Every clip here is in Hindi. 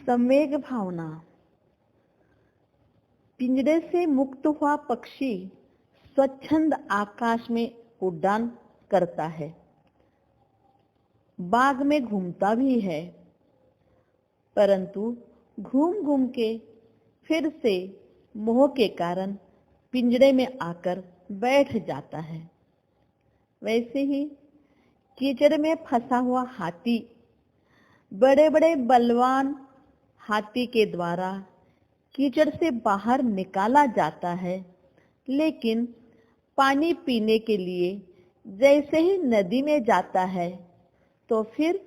संवेग भावना। पिंजरे से मुक्त हुआ पक्षी स्वच्छंद आकाश में उड़ान करता है, बाग में घूमता भी है, परंतु घूम घूम के फिर से मोह के कारण पिंजरे में आकर बैठ जाता है। वैसे ही कीचड़ में फंसा हुआ हाथी बड़े बड़े बलवान हाथी के द्वारा कीचड़ से बाहर निकाला जाता है, लेकिन पानी पीने के लिए जैसे ही नदी में जाता है तो फिर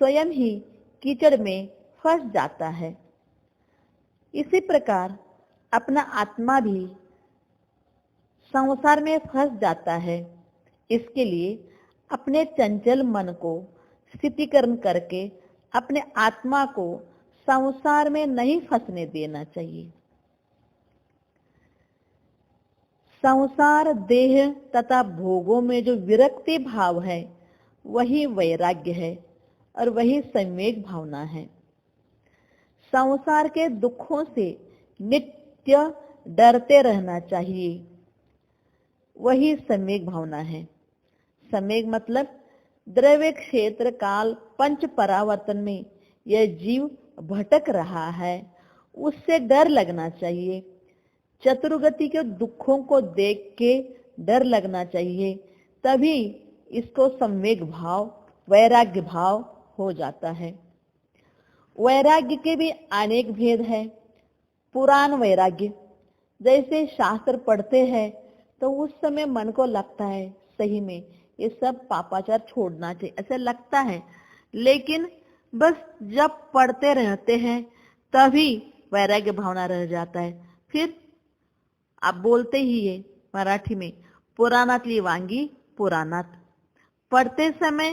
स्वयं ही कीचड़ में फंस जाता है। इसी प्रकार अपना आत्मा भी संसार में फंस जाता है। इसके लिए अपने चंचल मन को स्थितीकरण करके अपने आत्मा को संसार में नहीं फंसने देना चाहिए। संसार, देह तथा भोगों में जो विरक्ति भाव है वही वैराग्य है और वही संवेग भावना है। संसार के दुखों से नित्य डरते रहना चाहिए, वही संवेग भावना है। संवेग मतलब द्रव्य क्षेत्र काल पंच परावर्तन में यह जीव भटक रहा है, उससे डर लगना चाहिए। चतुर्गति के दुखों को देख के डर लगना चाहिए, तभी इसको संवेग भाव, वैराग्य भाव हो जाता है। वैराग्य के भी अनेक भेद है। पुराण वैराग्य, जैसे शास्त्र पढ़ते हैं तो उस समय मन को लगता है सही में ये सब पापाचार छोड़ना चाहिए, ऐसा लगता है, लेकिन बस जब पढ़ते रहते हैं तभी वैराग्य भावना रह जाता है। फिर आप बोलते ही है मराठी में, पुराणातली वांगी पुराणात। पढ़ते समय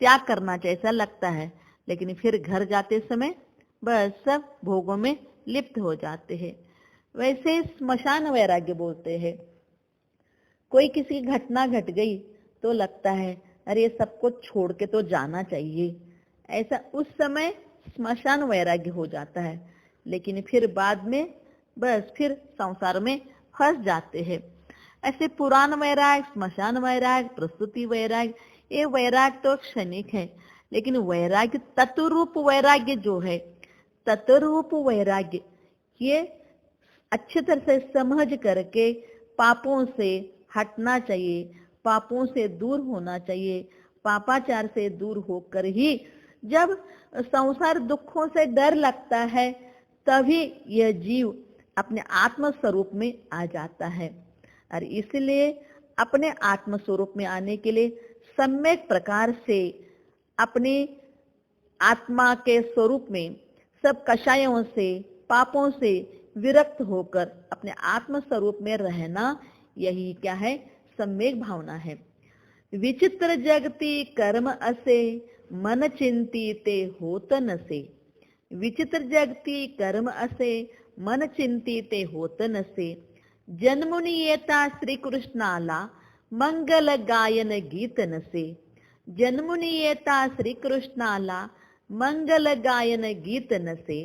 त्याग करना चाहिए ऐसा लगता है, लेकिन फिर घर जाते समय बस सब भोगों में लिप्त हो जाते हैं। वैसे स्मशान वैराग्य बोलते हैं। कोई किसी की घटना घट गई तो लगता है अरे सबको छोड़ के तो जाना चाहिए, ऐसा उस समय स्मशान वैराग्य हो जाता है, लेकिन फिर बाद में बस फिर संसार में फंस जाते हैं। ऐसे पुराण वैराग, स्मशान वैराग, प्रस्तुति वैराग, ये वैराग तो क्षणिक है, लेकिन वैराग्य तत्वरूप वैराग्य जो है, तत्वरूप वैराग्य ये अच्छे तरह से समझ करके पापों से हटना चाहिए, पापों से दूर होना चाहिए। पापाचार से दूर होकर ही जब संसार दुखों से डर लगता है तभी यह जीव अपने आत्म स्वरूप में आ जाता है। और इसलिए अपने आत्म स्वरूप में आने के लिए सम्यक प्रकार से अपने आत्मा के स्वरूप में सब कषायों से, पापों से विरक्त होकर अपने आत्म स्वरूप में रहना, यही क्या है? सम्यक भावना है। विचित्र जगती कर्म असे, मन चिंतीते होत नसे। विचित्र जगती कर्म असे, मन चिंतीते होत नसे। जन्मुनी येता श्री कृष्णाला, मंगल गायन गीत नसे। जन्मुनी येता श्री कृष्णाला, मंगल गायन गीत नसे।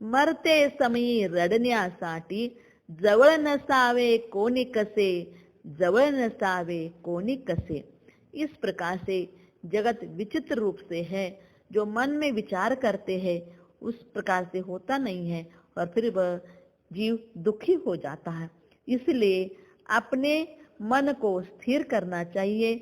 मरते समयी रडण्यासाठी, जवळ नसावे कोणी कसे, जवळ नसावे कोणी कसे। इस प्रकार से जगत विचित्र रूप से है, जो मन में विचार करते हैं उस प्रकार से होता नहीं है, और फिर वह जीव दुखी हो जाता है। इसलिए अपने मन को स्थिर करना चाहिए।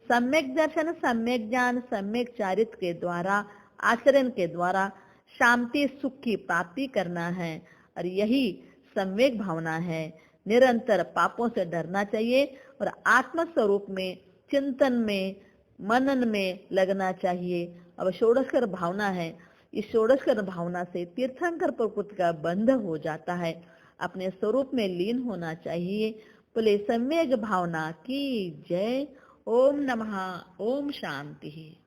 सम्यक दर्शन, सम्यक ज्ञान, सम्यक चारित्र के द्वारा, आचरण के द्वारा शांति सुख की प्राप्ति करना है, और यही सम्यक भावना है। निरंतर पापों से डरना चाहिए और आत्म स्वरूप में, चिंतन में, मनन में लगना चाहिए। अब षोडशकर भावना है, इस षोडशकर भावना से तीर्थंकर प्रकृति का बंध हो जाता है, अपने स्वरूप में लीन होना चाहिए। बोले सम्यक भावना की जय। ओम नमः। ओम शांति।